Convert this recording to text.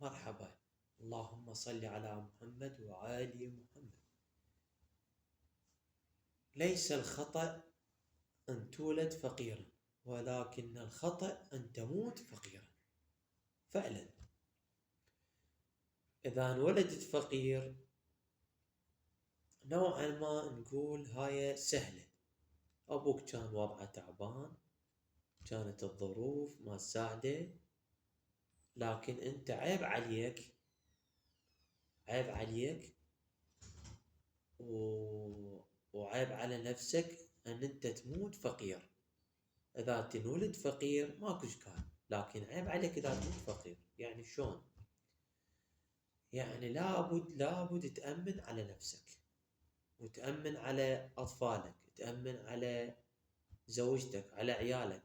مرحبا. اللهم صل على محمد وآل محمد. ليس الخطأ أن تولد فقيرا، ولكن الخطأ أن تموت فقيرا. فعلا إذا انولدت فقير نوعا ما نقول هاي سهلة، أبوك كان وضعه تعبان، كانت الظروف ما تساعده، لكن أنت عيب عليك وعيب على نفسك أن أنت تموت فقير. إذا تنولد فقير ماكو إشكال، لكن عيب عليك إذا تموت فقير. يعني شلون؟ يعني لابد تأمن على نفسك، وتأمن على أطفالك، تأمن على زوجتك، على عيالك.